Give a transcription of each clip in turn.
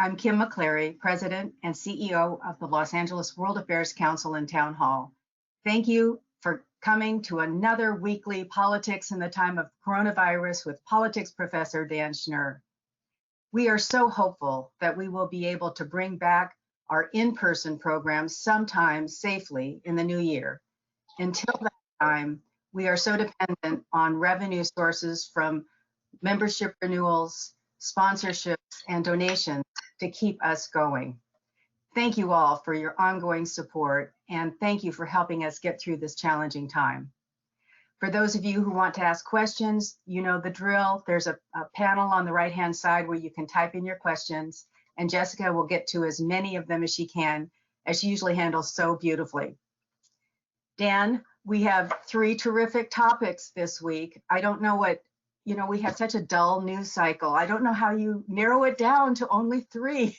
I'm Kim McClary, President and CEO of the Los Angeles World Affairs Council and Town Hall. Thank you for coming to another weekly Politics in the Time of Coronavirus with politics professor Dan Schnur. We are so hopeful that we will be able to bring back our in-person programs sometime safely in the new year. Until that time, we are so dependent on revenue sources from membership renewals, sponsorships, and donations to keep us going. Thank you all for your ongoing support, and thank you for helping us get through this challenging time. For those of you who want to ask questions, you know the drill. There's a panel on the right-hand side where you can type in your questions, and Jessica will get to as many of them as she can, as she usually handles so beautifully. Dan, we have 3 terrific topics this week. I don't know what, we have such a dull news cycle. I don't know how you narrow it down to only 3.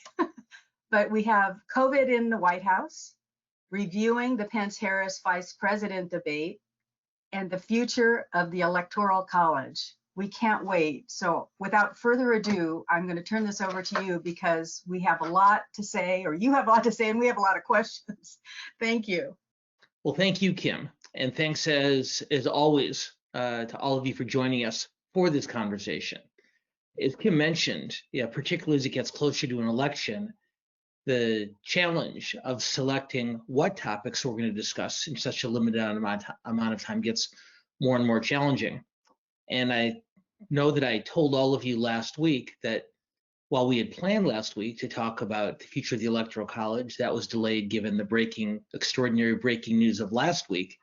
But we have COVID in the White House, reviewing the Pence-Harris vice president debate, and the future of the Electoral College. We can't wait. So without further ado, I'm going to turn this over to you because we have a lot to say, or you have a lot to say, and we have a lot of questions. Thank you. Well, thank you, Kim. And thanks as always to all of you for joining us for this conversation. As Kim mentioned, particularly as it gets closer to an election, the challenge of selecting what topics we're going to discuss in such a limited amount of time gets more and more challenging. And I know that I told all of you last week that while we had planned last week to talk about the future of the Electoral College, that was delayed given the extraordinary breaking news of last week.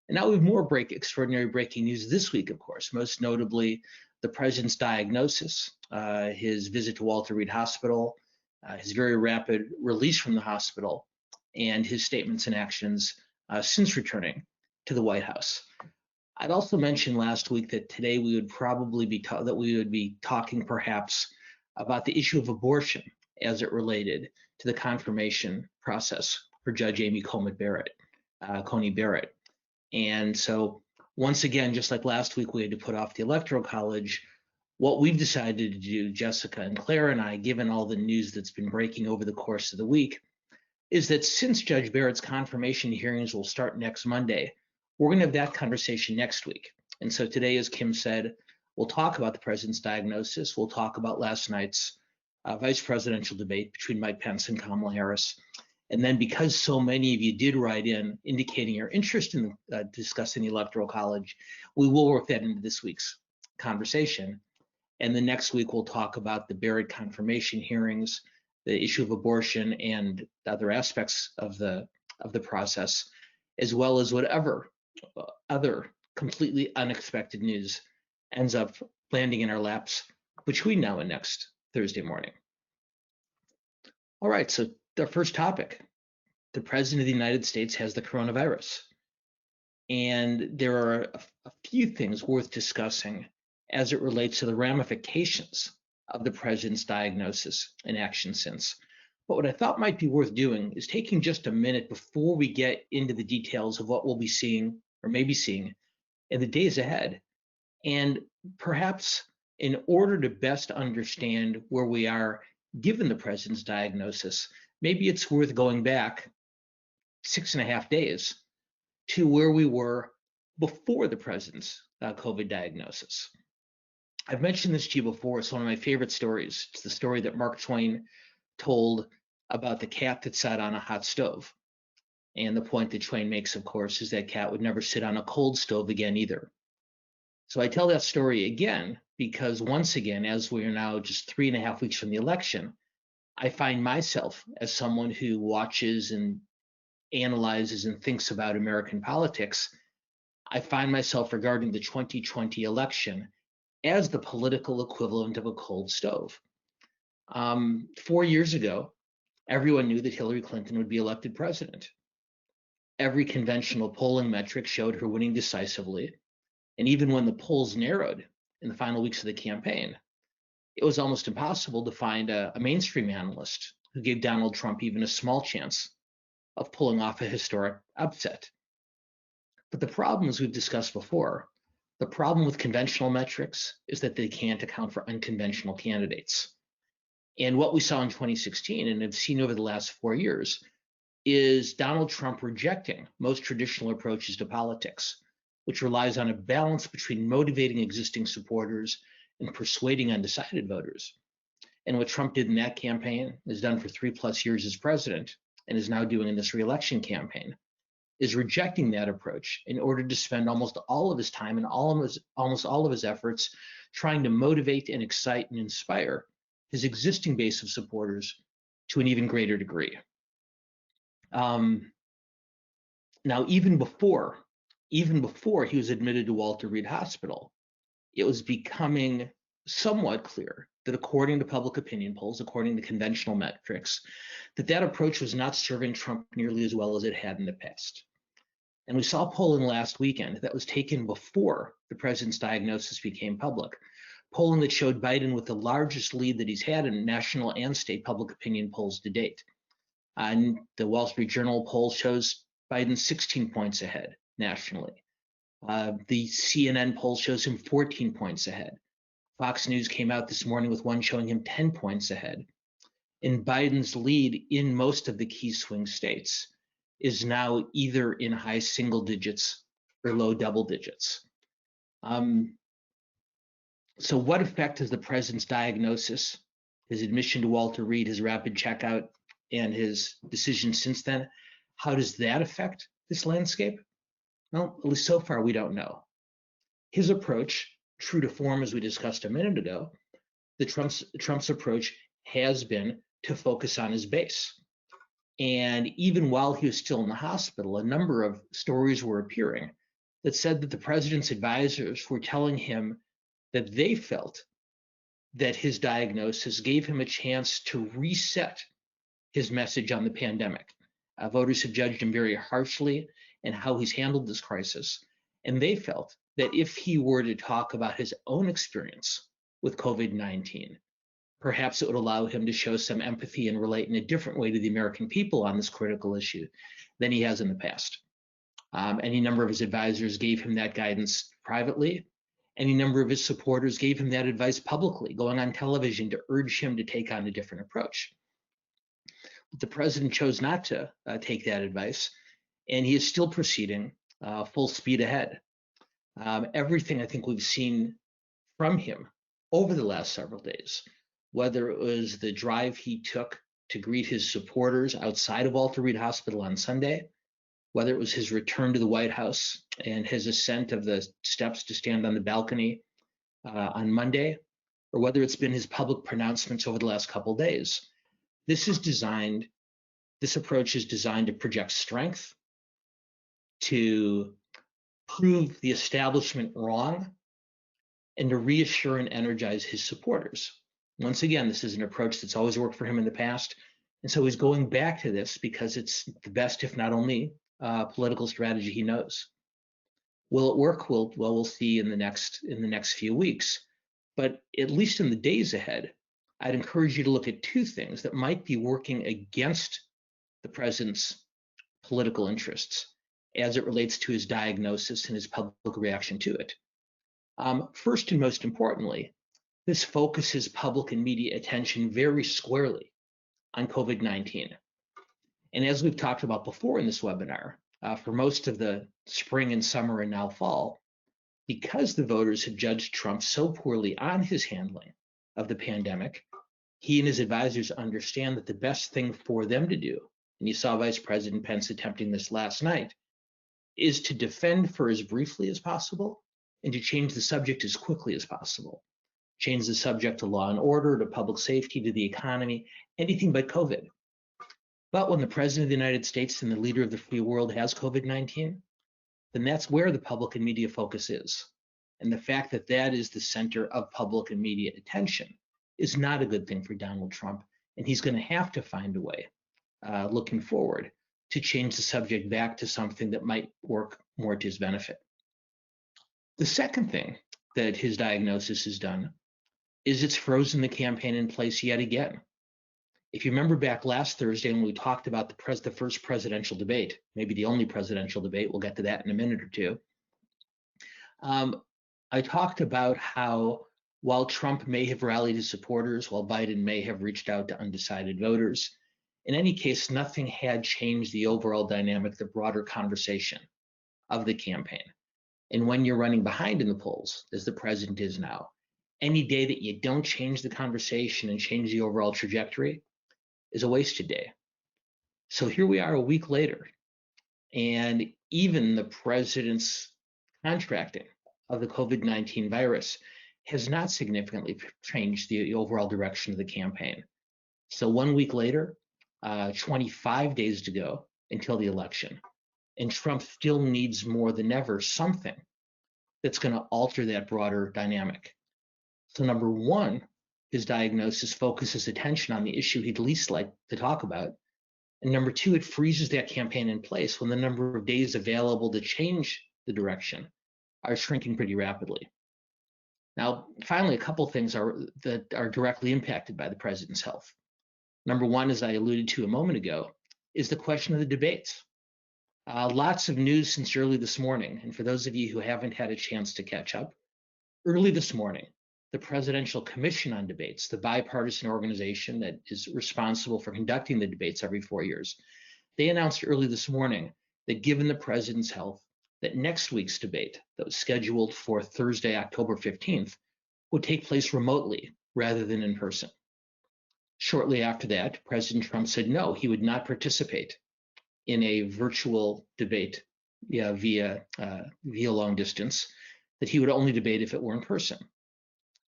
And now we have more extraordinary breaking news this week, of course, most notably the president's diagnosis, his visit to Walter Reed Hospital, his very rapid release from the hospital, and his statements and actions since returning to the White House. I'd also mentioned last week that today we would probably be talking perhaps about the issue of abortion as it related to the confirmation process for Judge Amy Coney Barrett. And so once again, just like last week, we had to put off the Electoral College. What we've decided to do, Jessica and Claire and I, given all the news that's been breaking over the course of the week, is that since Judge Barrett's confirmation hearings will start next Monday, we're going to have that conversation next week. And so today, as Kim said, we'll talk about the president's diagnosis. We'll talk about last night's vice presidential debate between Mike Pence and Kamala Harris. And then because so many of you did write in indicating your interest in discussing the Electoral College, we will work that into this week's conversation. And then next week, we'll talk about the Barrett confirmation hearings, the issue of abortion, and other aspects of the process, as well as whatever other completely unexpected news ends up landing in our laps between now and next Thursday morning. All right, so the first topic, the President of the United States has the coronavirus. And there are a few things worth discussing as it relates to the ramifications of the president's diagnosis and action since. But what I thought might be worth doing is taking just a minute before we get into the details of what we'll be seeing or maybe seeing in the days ahead. And perhaps in order to best understand where we are given the president's diagnosis, maybe it's worth going back 6.5 days to where we were before the president's COVID diagnosis. I've mentioned this to you before. It's one of my favorite stories. It's the story that Mark Twain told about the cat that sat on a hot stove. And the point that Twain makes, of course, is that cat would never sit on a cold stove again either. So I tell that story again because once again, as we are now just 3.5 weeks from the election, I find myself as someone who watches and analyzes and thinks about American politics. I find myself regarding the 2020 election as the political equivalent of a cold stove. 4 years ago, everyone knew that Hillary Clinton would be elected president. Every conventional polling metric showed her winning decisively. And even when the polls narrowed in the final weeks of the campaign, it was almost impossible to find a mainstream analyst who gave Donald Trump even a small chance of pulling off a historic upset. But the problem, as we've discussed before, the problem with conventional metrics is that they can't account for unconventional candidates. And what we saw in 2016 and have seen over the last 4 years is Donald Trump rejecting most traditional approaches to politics, which relies on a balance between motivating existing supporters and persuading undecided voters. And what Trump did in that campaign, has done for 3+ years as president, and is now doing in this reelection campaign, is rejecting that approach in order to spend almost all of his time and almost all of his efforts trying to motivate and excite and inspire his existing base of supporters to an even greater degree. Now, even before he was admitted to Walter Reed Hospital, it was becoming somewhat clear that according to public opinion polls, according to conventional metrics, that approach was not serving Trump nearly as well as it had in the past. And we saw polling last weekend that was taken before the president's diagnosis became public, polling that showed Biden with the largest lead that he's had in national and state public opinion polls to date. And the Wall Street Journal poll shows Biden 16 points ahead nationally. The CNN poll shows him 14 points ahead. Fox News came out this morning with one showing him 10 points ahead. And Biden's lead in most of the key swing states is now either in high single digits or low double digits. So what effect has the president's diagnosis, his admission to Walter Reed, his rapid checkout, and his decision since then, how does that affect this landscape? Well, at least so far, we don't know. His approach, true to form, as we discussed a minute ago, Trump's approach has been to focus on his base. And even while he was still in the hospital, a number of stories were appearing that said that the president's advisors were telling him that they felt that his diagnosis gave him a chance to reset his message on the pandemic. Voters have judged him very harshly in how he's handled this crisis. And they felt that if he were to talk about his own experience with COVID-19, perhaps it would allow him to show some empathy and relate in a different way to the American people on this critical issue than he has in the past. Any number of his advisors gave him that guidance privately. Any number of his supporters gave him that advice publicly, going on television to urge him to take on a different approach. But the president chose not to take that advice, and he is still proceeding full speed ahead. Everything I think we've seen from him over the last several days, whether it was the drive he took to greet his supporters outside of Walter Reed Hospital on Sunday, whether it was his return to the White House and his ascent of the steps to stand on the balcony on Monday, or whether it's been his public pronouncements over the last couple of days. This approach is designed to project strength, to prove the establishment wrong, and to reassure and energize his supporters. Once again, this is an approach that's always worked for him in the past. And so he's going back to this because it's the best, if not only, political strategy he knows. Will it work? We'll see in the next few weeks. But at least in the days ahead, I'd encourage you to look at two things that might be working against the president's political interests as it relates to his diagnosis and his public reaction to it. First and most importantly, this focuses public and media attention very squarely on COVID-19. And as we've talked about before in this webinar, for most of the spring and summer and now fall, because the voters have judged Trump so poorly on his handling of the pandemic, he and his advisors understand that the best thing for them to do, and you saw Vice President Pence attempting this last night, is to defend for as briefly as possible and to change the subject as quickly as possible. Change the subject to law and order, to public safety, to the economy, anything but COVID. But when the president of the United States and the leader of the free world has COVID-19, then that's where the public and media focus is. And the fact that that is the center of public and media attention is not a good thing for Donald Trump. And he's going to have to find a way, looking forward, to change the subject back to something that might work more to his benefit. The second thing that his diagnosis has done is it's frozen the campaign in place yet again. If you remember back last Thursday when we talked about the first presidential debate, maybe the only presidential debate, we'll get to that in a minute or two, I talked about how While Trump may have rallied his supporters, while Biden may have reached out to undecided voters, in any case, nothing had changed the overall dynamic, the broader conversation of the campaign. And when you're running behind in the polls, as the president is now, any day that you don't change the conversation and change the overall trajectory is a wasted day. So here we are a week later, and even the president's contracting of the COVID-19 virus has not significantly changed the overall direction of the campaign. So 1 week later, 25 days to go until the election, and Trump still needs more than ever something that's going to alter that broader dynamic. So number one, his diagnosis focuses attention on the issue he'd least like to talk about. And number two, it freezes that campaign in place when the number of days available to change the direction are shrinking pretty rapidly. Now, finally, a couple things that are directly impacted by the president's health. Number one, as I alluded to a moment ago, is the question of the debates. Lots of news since early this morning. And for those of you who haven't had a chance to catch up, early this morning, the Presidential Commission on Debates, the bipartisan organization that is responsible for conducting the debates every 4 years, they announced early this morning that given the president's health, that next week's debate that was scheduled for Thursday, October 15th, would take place remotely rather than in person. Shortly after that, President Trump said no, he would not participate in a virtual debate via long distance, that he would only debate if it were in person.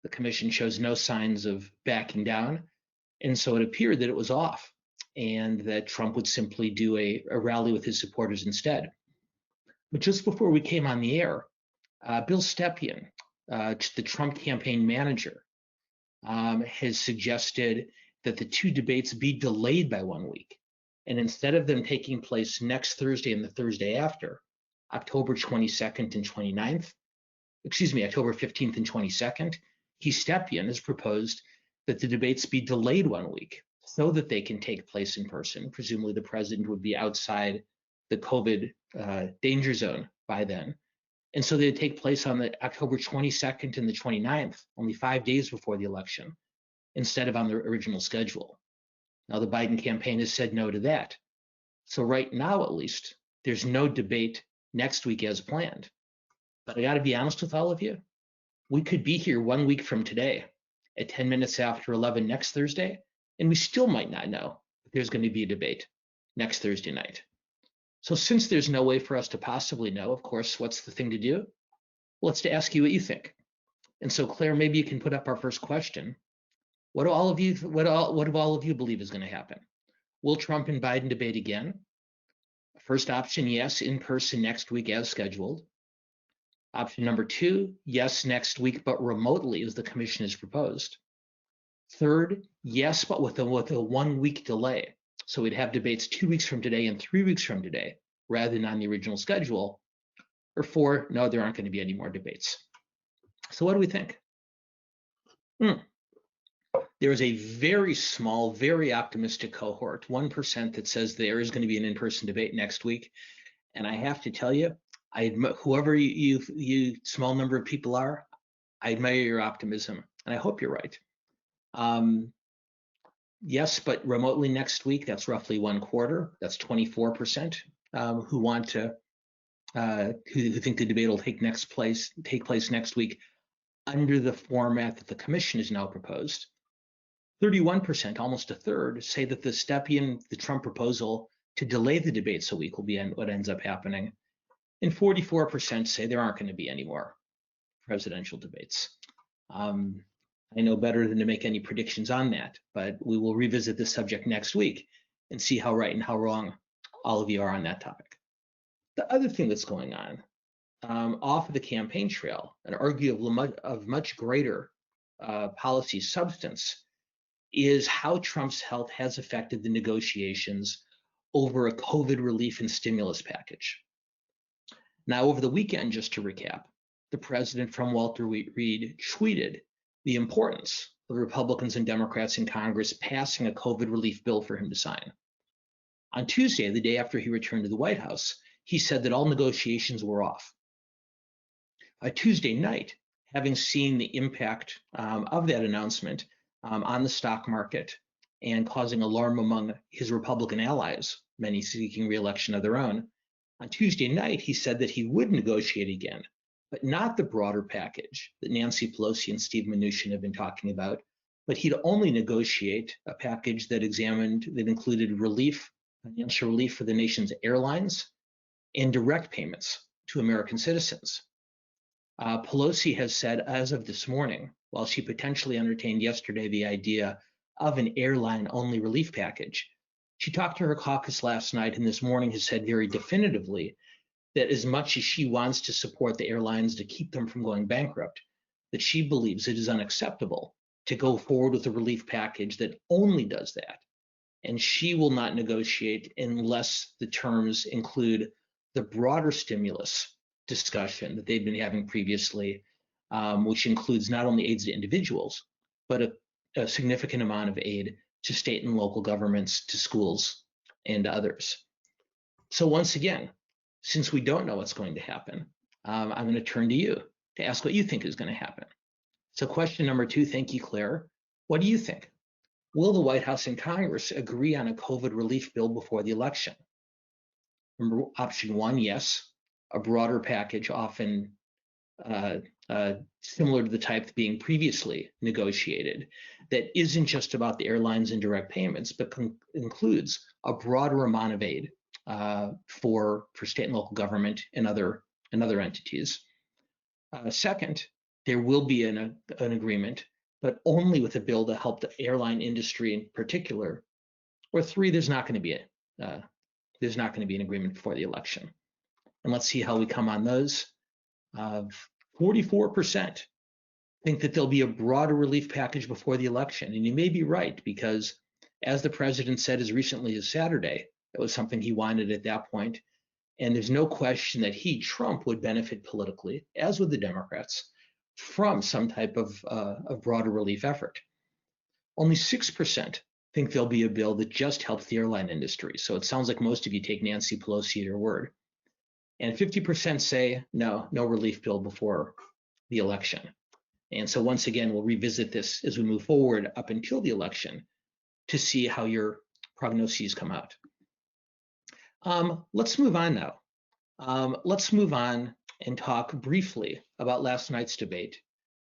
The commission shows no signs of backing down, and so it appeared that it was off and that Trump would simply do a rally with his supporters instead. But just before we came on the air, Bill Stepien, the Trump campaign manager, has suggested that the two debates be delayed by 1 week. And instead of them taking place next Thursday and the Thursday after, October 22nd and 29th, October 15th and 22nd, Stepien has proposed that the debates be delayed 1 week so that they can take place in person. Presumably the president would be outside the COVID danger zone by then. And so they'd take place on the October 22nd and the 29th, only 5 days before the election, instead of on the original schedule. Now the Biden campaign has said no to that. So right now, at least, there's no debate next week as planned. But I gotta be honest with all of you, we could be here 1 week from today at 10 minutes after 11 next Thursday, and we still might not know if there's going to be a debate next Thursday night. So since there's no way for us to possibly know, of course, what's the thing to do? Well, it's to ask you what you think. And so Claire, maybe you can put up our first question. What do all of you believe is going to happen? Will Trump and Biden debate again? First option, yes, in person next week as scheduled. Option number two, yes, next week, but remotely as the commission has proposed. Third, yes, but with a 1 week delay. So we'd have debates 2 weeks from today and 3 weeks from today, rather than on the original schedule. Or four, no, there aren't going to be any more debates. So what do we think? There is a very small, very optimistic cohort, 1%, that says there is going to be an in-person debate next week. And I have to tell you, whoever you small number of people are, I admire your optimism, and I hope you're right. Yes, but remotely next week, that's roughly 1/4. That's 24% who want to, who think the debate will take place next week under the format that the commission has now proposed. 31%, almost a third, say that the Trump proposal to delay the debates a week will be what ends up happening. And 44% say there aren't going to be any more presidential debates. I know better than to make any predictions on that, but we will revisit this subject next week and see how right and how wrong all of you are on that topic. The other thing that's going on off of the campaign trail, and arguably of much greater policy substance, is how Trump's health has affected the negotiations over a COVID relief and stimulus package. Now, over the weekend, just to recap, the president from Walter Reed tweeted the importance of Republicans and Democrats in Congress passing a COVID relief bill for him to sign. On Tuesday, the day after he returned to the White House, he said that all negotiations were off. Tuesday night, having seen the impact of that announcement on the stock market and causing alarm among his Republican allies, many seeking re-election of their own, on Tuesday night, he said that he would negotiate again, but not the broader package that Nancy Pelosi and Steve Mnuchin have been talking about, but he'd only negotiate a package that included relief, financial relief for the nation's airlines and direct payments to American citizens. Pelosi has said as of this morning, while she potentially entertained yesterday the idea of an airline-only relief package, she talked to her caucus last night and this morning has said very definitively that as much as she wants to support the airlines to keep them from going bankrupt, that she believes it is unacceptable to go forward with a relief package that only does that. And she will not negotiate unless the terms include the broader stimulus discussion that they've been having previously, which includes not only aid to individuals, but a significant amount of aid to state and local governments, to schools, and others. So once again, since we don't know what's going to happen, I'm going to turn to you to ask what you think is going to happen. So question number 2, thank you, Claire. What do you think? Will the White House and Congress agree on a COVID relief bill before the election? Remember, option 1, yes, a broader package, often similar to the type being previously negotiated, that isn't just about the airlines and direct payments, but includes a broader amount of aid for state and local government and other entities. Second, there will be an agreement, but only with a bill to help the airline industry in particular. Or 3, there's not going to be an agreement before the election. And let's see how we come on those. 44% think that there'll be a broader relief package before the election. And you may be right, because as the president said as recently as Saturday, that was something he wanted at that point. And there's no question that Trump, would benefit politically, as would the Democrats, from some type of broader relief effort. Only 6% think there'll be a bill that just helps the airline industry. So it sounds like most of you take Nancy Pelosi at her word. And 50% say no relief bill before the election. And so once again, we'll revisit this as we move forward up until the election to see how your prognoses come out. Let's move on now. Let's move on and talk briefly about last night's debate,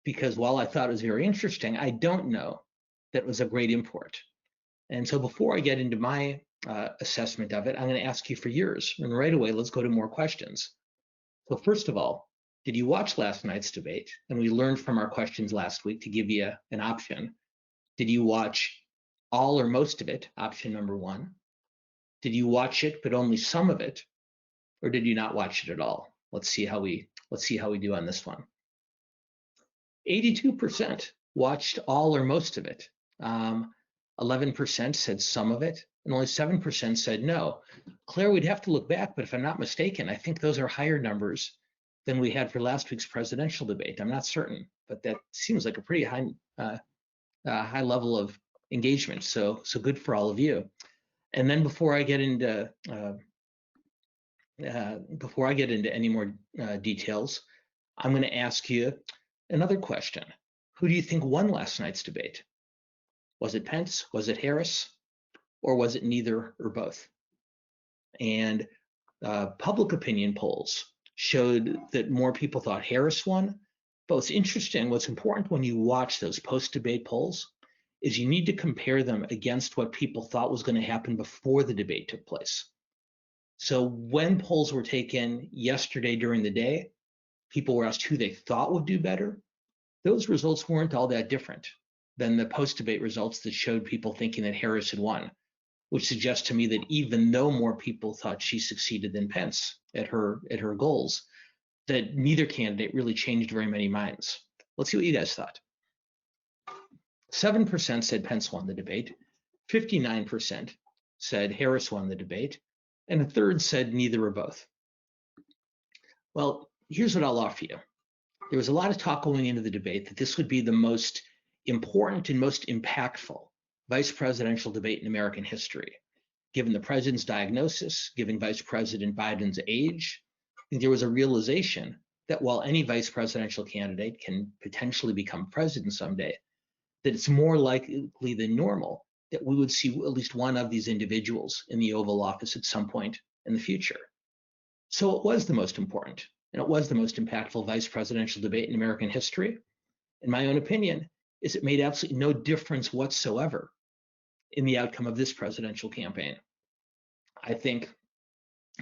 because while I thought it was very interesting, I don't know that it was of great import. And so before I get into my assessment of it, I'm going to ask you for yours. And right away, let's go to more questions. So first of all, did you watch last night's debate? And we learned from our questions last week to give you an option. Did you watch all or most of it? Option number 1. Did you watch it, but only some of it? Or did you not watch it at all? Let's see how we do on this one. 82% watched all or most of it. 11% said some of it, and only 7% said no. Claire, we'd have to look back, but if I'm not mistaken, I think those are higher numbers than we had for last week's presidential debate. I'm not certain, but that seems like a pretty high level of engagement. So good for all of you. And then before I get into any more details, I'm going to ask you another question. Who do you think won last night's debate? Was it Pence? Was it Harris? Or was it neither or both? And public opinion polls showed that more people thought Harris won. But what's interesting, what's important when you watch those post-debate polls is you need to compare them against what people thought was going to happen before the debate took place. So when polls were taken yesterday during the day, people were asked who they thought would do better. Those results weren't all that different than the post-debate results that showed people thinking that Harris had won, which suggests to me that even though more people thought she succeeded than Pence at her goals, that neither candidate really changed very many minds. Let's see what you guys thought. 7% said Pence won the debate, 59% said Harris won the debate, and a third said neither or both. Well, here's what I'll offer you. There was a lot of talk going into the debate that this would be the most important and most impactful vice presidential debate in American history. Given the president's diagnosis, given Vice President Biden's age, I think there was a realization that while any vice presidential candidate can potentially become president someday, that it's more likely than normal that we would see at least one of these individuals in the Oval Office at some point in the future. So it was the most important, and it was the most impactful vice presidential debate in American history. In my own opinion, is it made absolutely no difference whatsoever in the outcome of this presidential campaign. I think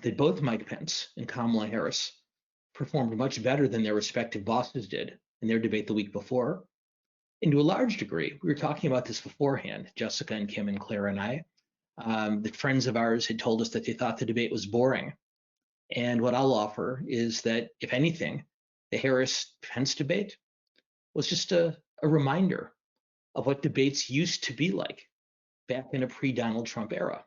that both Mike Pence and Kamala Harris performed much better than their respective bosses did in their debate the week before. And to a large degree, we were talking about this beforehand, Jessica and Kim and Claire and I, that friends of ours had told us that they thought the debate was boring. And what I'll offer is that, if anything, the Harris-Pence debate was just a reminder of what debates used to be like back in a pre-Donald Trump era.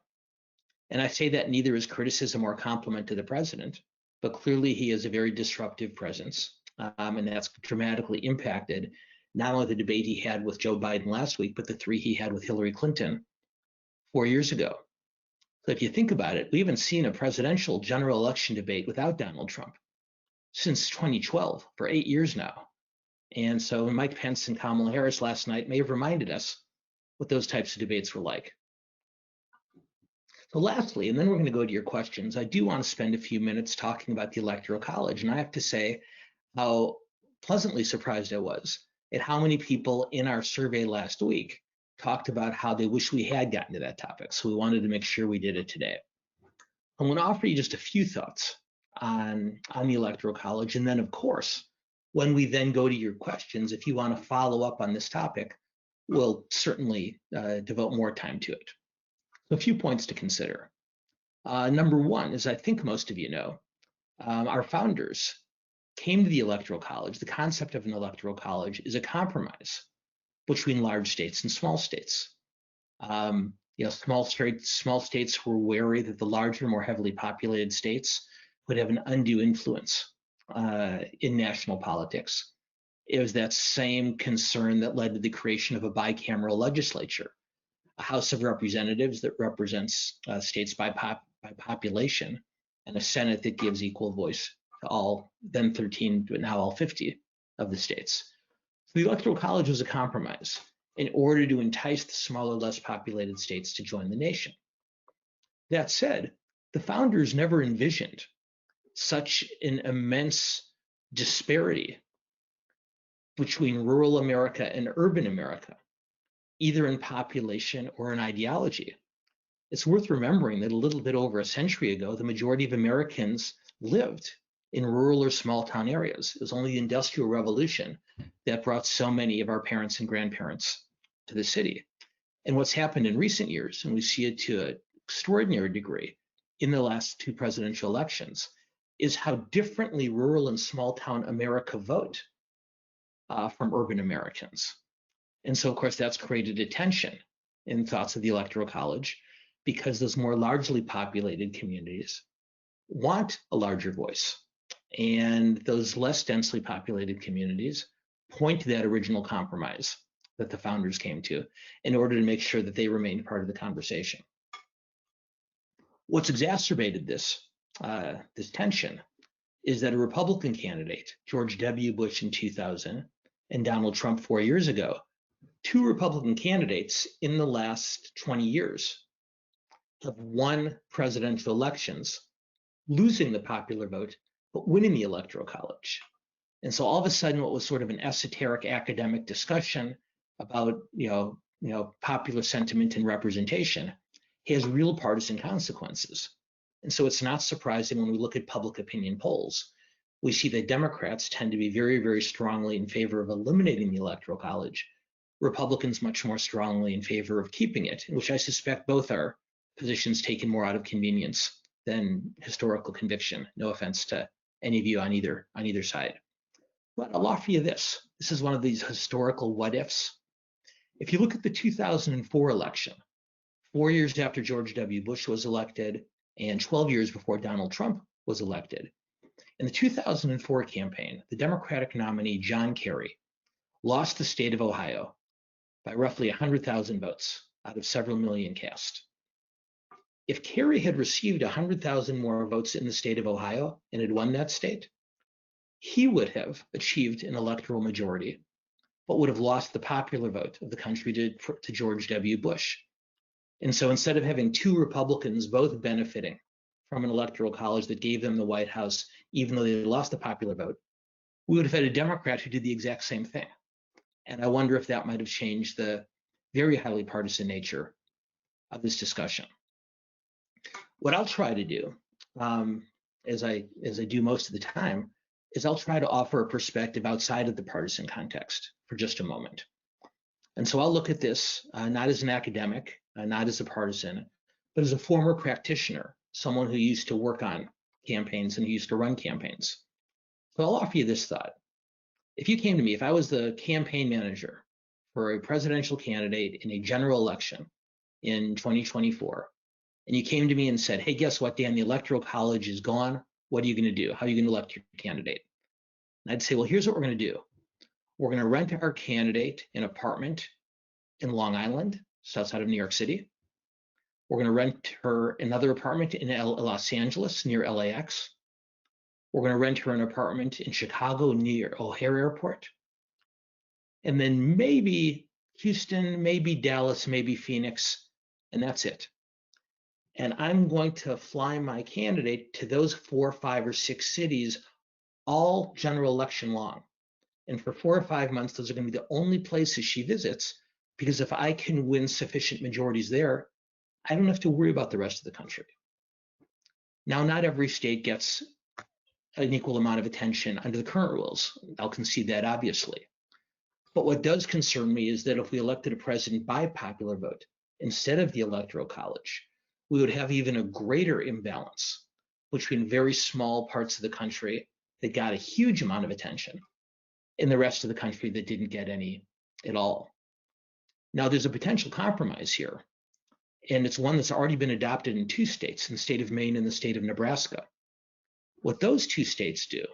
And I say that neither as criticism or compliment to the president, but clearly he has a very disruptive presence, and that's dramatically impacted not only the debate he had with Joe Biden last week, but the three he had with Hillary Clinton 4 years ago. So if you think about it, we haven't seen a presidential general election debate without Donald Trump since 2012, for 8 years now. And so Mike Pence and Kamala Harris last night may have reminded us what those types of debates were like. So lastly, and then we're going to go to your questions, I do want to spend a few minutes talking about the Electoral College. And I have to say how pleasantly surprised I was at how many people in our survey last week talked about how they wish we had gotten to that topic. So we wanted to make sure we did it today. I'm going to offer you just a few thoughts on the Electoral College. And then, of course, when we then go to your questions, if you want to follow up on this topic, we'll certainly devote more time to it. So a few points to consider. Number one, as I think most of you know, our founders came to the Electoral College. The concept of an Electoral College is a compromise between large states and small states. Small states were wary that the larger, more heavily populated states would have an undue influence in national politics. It was that same concern that led to the creation of a bicameral legislature, a House of Representatives that represents states by population, and a Senate that gives equal voice to all, then 13, but now all 50 of the states. So the Electoral College was a compromise in order to entice the smaller, less populated states to join the nation. That said, the founders never envisioned such an immense disparity between rural America and urban America, either in population or in ideology. It's worth remembering that a little bit over a century ago, the majority of Americans lived in rural or small town areas. It was only the Industrial Revolution that brought so many of our parents and grandparents to the city. And what's happened in recent years, and we see it to an extraordinary degree in the last two presidential elections, is how differently rural and small town America vote from urban Americans. And so, of course, that's created a tension in thoughts of the Electoral College, because those more largely populated communities want a larger voice. And those less densely populated communities point to that original compromise that the founders came to in order to make sure that they remained part of the conversation. What's exacerbated this tension is that a Republican candidate, George W. Bush in 2000 and Donald Trump 4 years ago, two Republican candidates in the last 20 years have won presidential elections, losing the popular vote, but winning the Electoral College. And so all of a sudden, what was sort of an esoteric academic discussion about popular sentiment and representation has real partisan consequences. And so it's not surprising when we look at public opinion polls, we see that Democrats tend to be very, very strongly in favor of eliminating the Electoral College, Republicans much more strongly in favor of keeping it, which I suspect both are positions taken more out of convenience than historical conviction. No offense to any of you on either side. But I'll offer you this. This is one of these historical what ifs. If you look at the 2004 election, 4 years after George W. Bush was elected and 12 years before Donald Trump was elected, in the 2004 campaign, the Democratic nominee, John Kerry, lost the state of Ohio by roughly 100,000 votes out of several million cast. If Kerry had received 100,000 more votes in the state of Ohio and had won that state, he would have achieved an electoral majority, but would have lost the popular vote of the country to George W. Bush. And so instead of having two Republicans both benefiting from an electoral college that gave them the White House, even though they lost the popular vote, we would have had a Democrat who did the exact same thing. And I wonder if that might have changed the very highly partisan nature of this discussion. What I'll try to do, as I do most of the time, is I'll try to offer a perspective outside of the partisan context for just a moment. And so I'll look at this not as an academic, not as a partisan, but as a former practitioner, someone who used to work on campaigns and who used to run campaigns. So I'll offer you this thought. If you came to me, if I was the campaign manager for a presidential candidate in a general election in 2024, and you came to me and said, hey, guess what, Dan, the Electoral College is gone. What are you going to do? How are you going to elect your candidate? And I'd say, well, here's what we're going to do. We're going to rent our candidate an apartment in Long Island, just outside of New York City. We're going to rent her another apartment in Los Angeles, near LAX. We're going to rent her an apartment in Chicago, near O'Hare Airport. And then maybe Houston, maybe Dallas, maybe Phoenix, and that's it. And I'm going to fly my candidate to those 4, 5, or 6 cities all general election long. And for 4 or 5 months, those are going to be the only places she visits, because if I can win sufficient majorities there, I don't have to worry about the rest of the country. Now, not every state gets an equal amount of attention under the current rules. I'll concede that, obviously. But what does concern me is that if we elected a president by popular vote instead of the Electoral College, we would have even a greater imbalance between very small parts of the country that got a huge amount of attention and the rest of the country that didn't get any at all. Now, there's a potential compromise here, and it's one that's already been adopted in 2 states, in the state of Maine and the state of Nebraska. What those 2 states do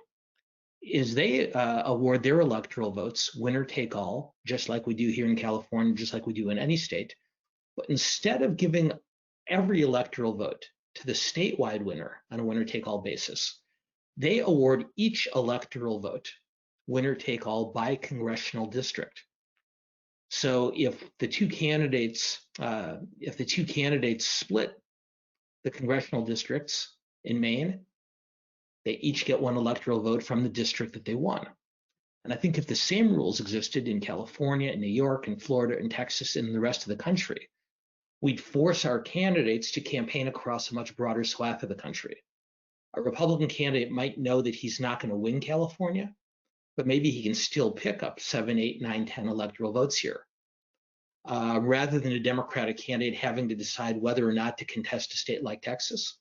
is they award their electoral votes winner take all, just like we do here in California, just like we do in any state. But instead of giving every electoral vote to the statewide winner on a winner take all basis, they award each electoral vote winner take all by congressional district. So if the two candidates split the congressional districts in Maine, they each get 1 electoral vote from the district that they won. And I think if the same rules existed in California and New York and Florida and Texas and the rest of the country, we'd force our candidates to campaign across a much broader swath of the country. A Republican candidate might know that he's not going to win California, but maybe he can still pick up 7, 8, 9, 10 electoral votes here. Rather than a Democratic candidate having to decide whether or not to contest a state like Texas,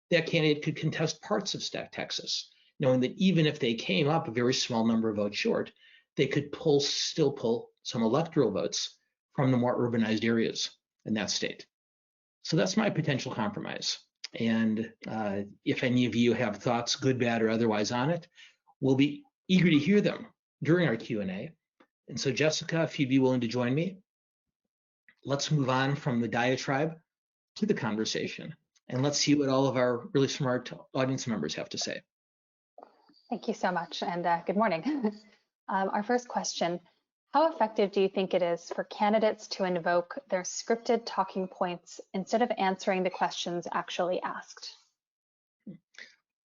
that candidate could contest parts of Texas, knowing that even if they came up a very small number of votes short, they could still pull some electoral votes from the more urbanized areas in that state. So that's my potential compromise. And if any of you have thoughts, good, bad, or otherwise on it, we'll be eager to hear them during our Q&A. And so Jessica, if you'd be willing to join me, let's move on from the diatribe to the conversation. And let's see what all of our really smart audience members have to say. Thank you so much, and good morning. Our first question, how effective do you think it is for candidates to invoke their scripted talking points instead of answering the questions actually asked?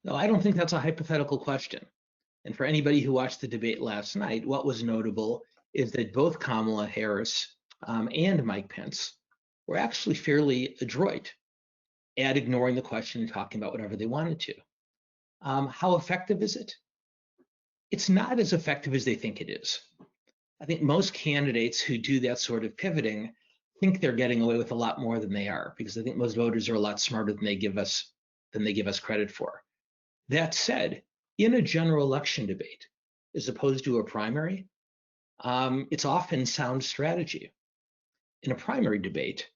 No, I don't think that's a hypothetical question. And for anybody who watched the debate last night, what was notable is that both Kamala Harris and Mike Pence were actually fairly adroit at ignoring the question and talking about whatever they wanted to. How effective is it? It's not as effective as they think it is. I think most candidates who do that sort of pivoting think they're getting away with a lot more than they are, because I think most voters are a lot smarter than they give us credit for. That said, in a general election debate, as opposed to a primary, it's often sound strategy. In a primary debate,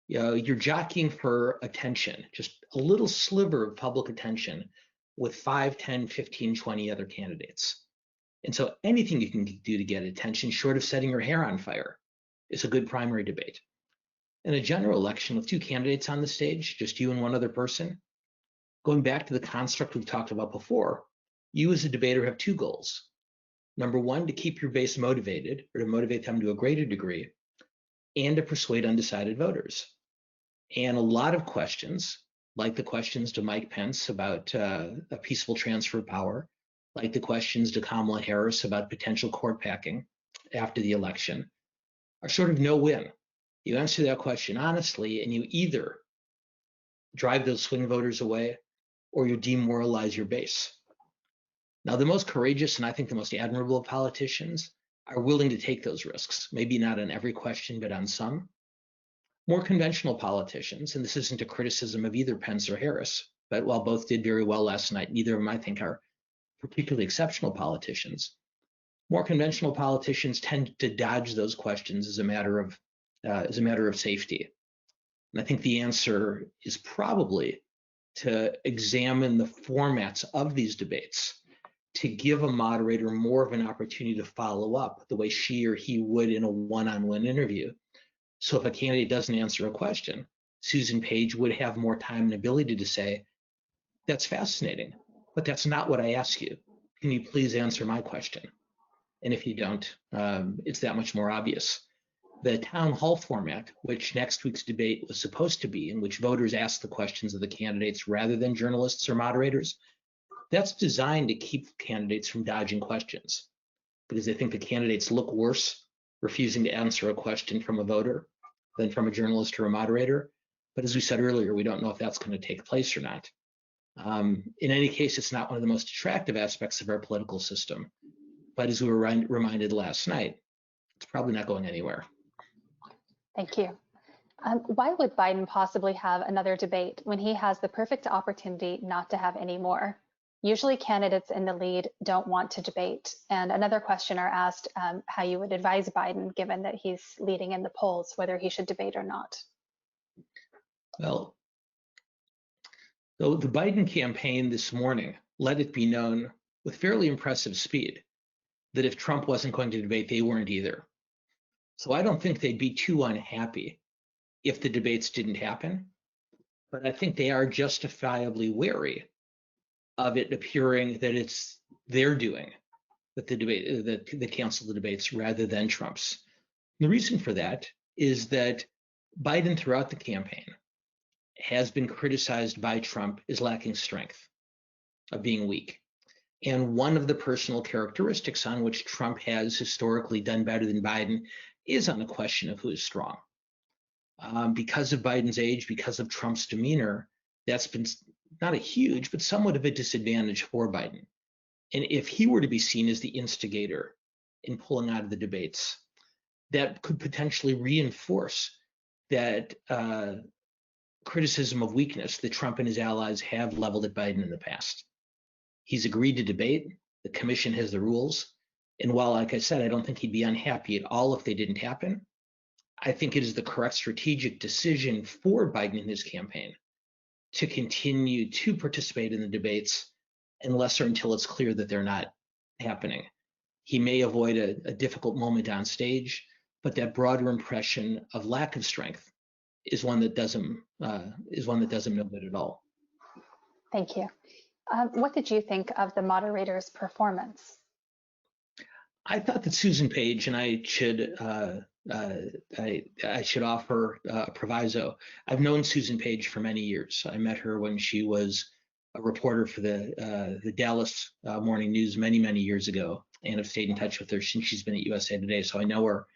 you're jockeying for attention, just a little sliver of public attention with 5, 10, 15, 20 other candidates. And so anything you can do to get attention, short of setting your hair on fire, is a good primary debate. In a general election with 2 candidates on the stage, just you and one other person, going back to the construct we've talked about before, You as a debater have two goals. Number one, to keep your base motivated, or to motivate them to a greater degree, and to persuade undecided voters. And a lot of questions, like the questions to Mike Pence about a peaceful transfer of power, like the questions to Kamala Harris about potential court packing after the election, are sort of no-win. You answer that question honestly, and you either drive those swing voters away or you demoralize your base. Now, the most courageous and I think the most admirable of politicians are willing to take those risks, maybe not on every question, but on some. More conventional politicians, and this isn't a criticism of either Pence or Harris, but while both did very well last night, neither of them I think are particularly exceptional politicians. More conventional politicians tend to dodge those questions as a matter of safety. And I think the answer is probably to examine the formats of these debates, to give a moderator more of an opportunity to follow up the way she or he would in a one-on-one interview. So if a candidate doesn't answer a question, Susan Page would have more time and ability to say, that's fascinating, but that's not what I asked you. Can you please answer my question? And if you don't, it's that much more obvious. The town hall format, which next week's debate was supposed to be, in which voters ask the questions of the candidates rather than journalists or moderators, that's designed to keep candidates from dodging questions because they think the candidates look worse refusing to answer a question from a voter than from a journalist or a moderator. But as we said earlier, we don't know if that's going to take place or not. In any case, it's not one of the most attractive aspects of our political system. But as we were reminded last night, it's probably not going anywhere. Thank you. Why would Biden possibly have another debate when he has the perfect opportunity not to have any more? Usually candidates in the lead don't want to debate. And another questioner asked how you would advise Biden, given that he's leading in the polls, whether he should debate or not. Well, so the Biden campaign this morning let it be known with fairly impressive speed that if Trump wasn't going to debate, they weren't either. So I don't think they'd be too unhappy if the debates didn't happen, but I think they are justifiably wary of it appearing that it's their doing that the cancel the debates rather than Trump's. And the reason for that is that Biden throughout the campaign has been criticized by Trump as lacking strength, of being weak. And one of the personal characteristics on which Trump has historically done better than Biden is on the question of who is strong. Because of Biden's age, because of Trump's demeanor, that's been not a huge, but somewhat of a disadvantage for Biden. And if he were to be seen as the instigator in pulling out of the debates, that could potentially reinforce that criticism of weakness that Trump and his allies have leveled at Biden in the past. He's agreed to debate. The commission has the rules. And while, like I said, I don't think he'd be unhappy at all if they didn't happen, I think it is the correct strategic decision for Biden in his campaign to continue to participate in the debates unless or until it's clear that they're not happening. He may avoid a difficult moment on stage, but that broader impression of lack of strength is one that does him no good at all. Thank you. What did you think of the moderator's performance? I thought that Susan Page, and I should offer a proviso. I've known Susan Page for many years. I met her when she was a reporter for the Dallas Morning News many years ago, and have stayed in touch with her since she's been at USA Today. So I know her,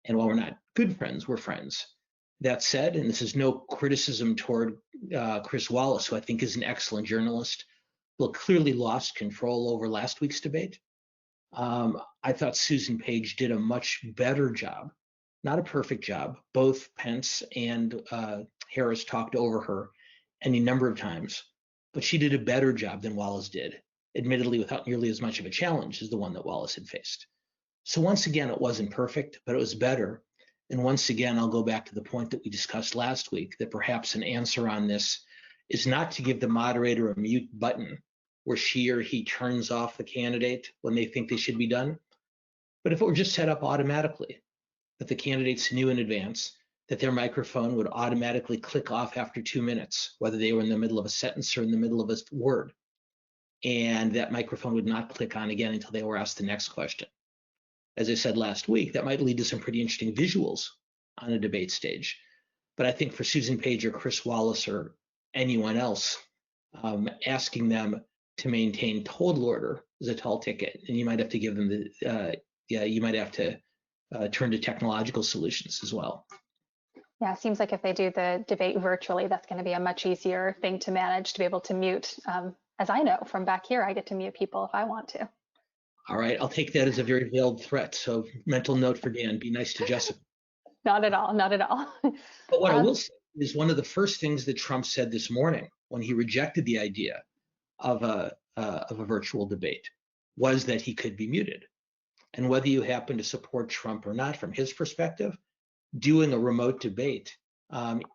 and while we're not good friends, we're friends. That said, and this is no criticism toward Chris Wallace, who I think is an excellent journalist, but clearly lost control over last week's debate. I thought Susan Page did a much better job, not a perfect job. Both Pence and Harris talked over her any number of times, but she did a better job than Wallace did, admittedly without nearly as much of a challenge as the one that Wallace had faced. So once again, it wasn't perfect, but it was better. And once again, I'll go back to the point that we discussed last week, that perhaps an answer on this is not to give the moderator a mute button where she or he turns off the candidate when they think they should be done. But if it were just set up automatically, that the candidates knew in advance that their microphone would automatically click off after 2 minutes, whether they were in the middle of a sentence or in the middle of a word. and that microphone would not click on again until they were asked the next question. As I said last week, that might lead to some pretty interesting visuals on a debate stage. But I think for Susan Page or Chris Wallace or anyone else, asking them to maintain total order is a tall ticket, and you might have to give them you might have to turn to technological solutions as well. Yeah, it seems like if they do the debate virtually, that's going to be a much easier thing to manage, to be able to mute. As I know from back here, I get to mute people if I want to. All right, I'll take that as a very veiled threat. So mental note for Dan, be nice to Jessica. Not at all, not at all. But what I will say is one of the first things that Trump said this morning when he rejected the idea of a virtual debate was that he could be muted. And whether you happen to support Trump or not, from his perspective, doing a remote debate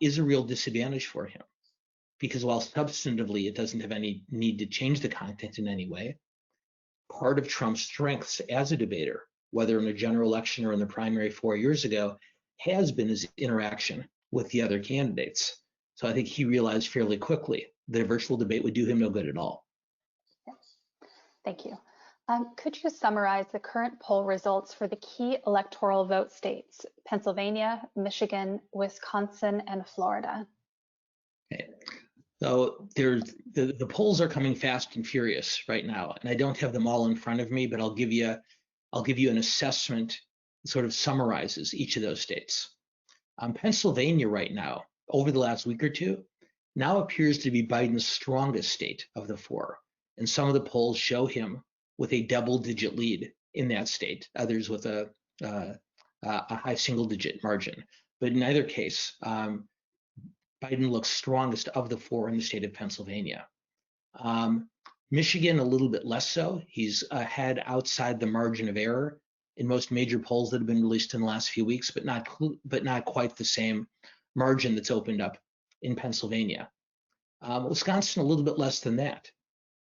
is a real disadvantage for him. Because while substantively it doesn't have any need to change the content in any way, part of Trump's strengths as a debater, whether in a general election or in the primary 4 years ago, has been his interaction with the other candidates. So I think he realized fairly quickly that a virtual debate would do him no good at all. Yes. Thank you. Could you summarize the current poll results for the key electoral vote states, Pennsylvania, Michigan, Wisconsin, and Florida? Okay. So the polls are coming fast and furious right now, and I don't have them all in front of me, but I'll give you an assessment that sort of summarizes each of those states. Pennsylvania right now, over the last week or two, now appears to be Biden's strongest state of the four, and some of the polls show him with a double-digit lead in that state, others with a high single-digit margin. But in either case, Biden looks strongest of the four in the state of Pennsylvania. Michigan, a little bit less so. He's ahead outside the margin of error in most major polls that have been released in the last few weeks, but not quite the same margin that's opened up in Pennsylvania. Wisconsin, a little bit less than that.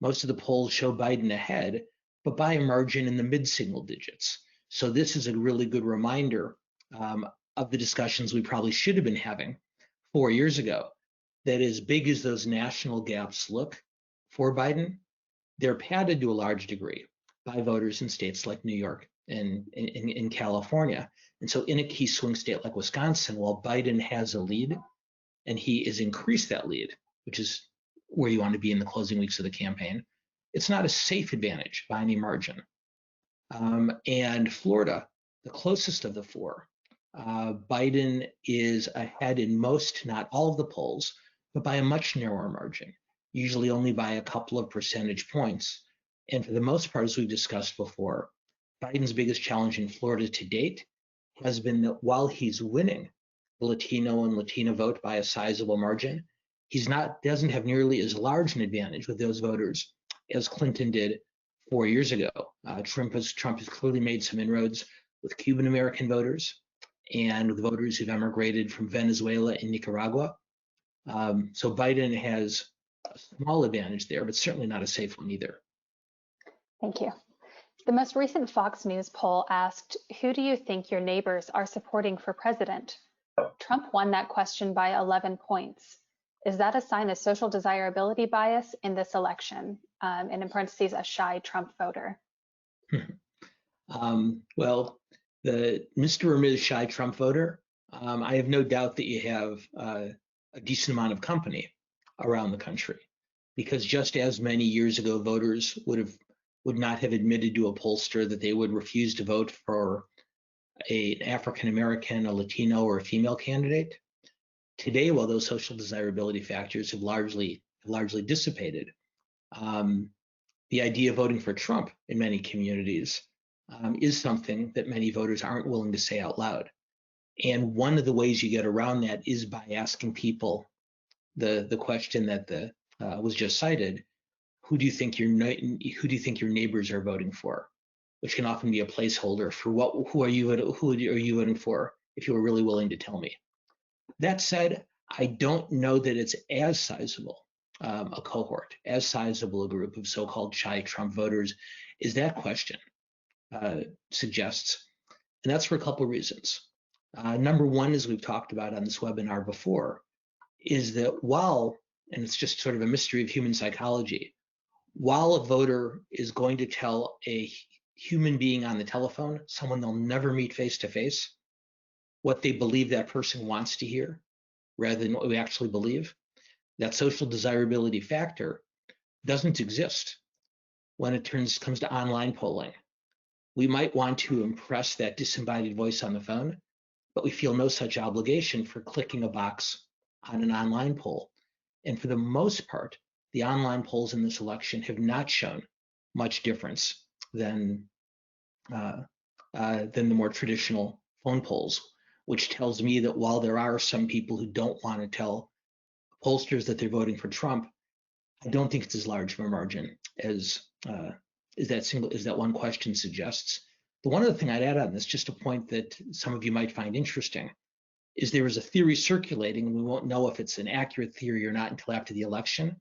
Most of the polls show Biden ahead, but by a margin in the mid-single digits. So this is a really good reminder of the discussions we probably should have been having 4 years ago, that as big as those national gaps look for Biden, they're padded to a large degree by voters in states like New York and in California. And so in a key swing state like Wisconsin, while Biden has a lead and he has increased that lead, which is where you want to be in the closing weeks of the campaign, it's not a safe advantage by any margin. And Florida, the closest of the four, Biden is ahead in most, not all of the polls, but by a much narrower margin, usually only by a couple of percentage points. And for the most part, as we've discussed before, Biden's biggest challenge in Florida to date has been that while he's winning the Latino and Latina vote by a sizable margin, doesn't have nearly as large an advantage with those voters as Clinton did 4 years ago. Trump has clearly made some inroads with Cuban American voters and with voters who've emigrated from Venezuela and Nicaragua. So Biden has a small advantage there, but certainly not a safe one either. Thank you. The most recent Fox News poll asked, who do you think your neighbors are supporting for president? Trump won that question by 11 points. Is that a sign of social desirability bias in this election? And in parentheses, a shy Trump voter. Well, the Mr. or Ms. shy Trump voter, I have no doubt that you have a decent amount of company around the country, because just as many years ago, voters would not have admitted to a pollster that they would refuse to vote for an African American, a Latino, or a female candidate. Today, while those social desirability factors have largely dissipated, the idea of voting for Trump in many communities is something that many voters aren't willing to say out loud. And one of the ways you get around that is by asking people the question that was just cited: who do you think your neighbors are voting for? Which can often be a placeholder for who are you voting for if you were really willing to tell me. That said, I don't know that it's as sizable a cohort, as sizable a group of so-called shy Trump voters as that question suggests. And that's for a couple of reasons. Number one, as we've talked about on this webinar before, is that and it's just sort of a mystery of human psychology, while a voter is going to tell a human being on the telephone, someone they'll never meet face to face, what they believe that person wants to hear rather than what we actually believe, that social desirability factor doesn't exist when it comes to online polling. We might want to impress that disembodied voice on the phone, but we feel no such obligation for clicking a box on an online poll. And for the most part, the online polls in this election have not shown much difference than the more traditional phone polls, which tells me that while there are some people who don't want to tell pollsters that they're voting for Trump, I don't think it's as large of a margin as that one question suggests. The one other thing I'd add on this, just a point that some of you might find interesting, is there is a theory circulating, and we won't know if it's an accurate theory or not until after the election,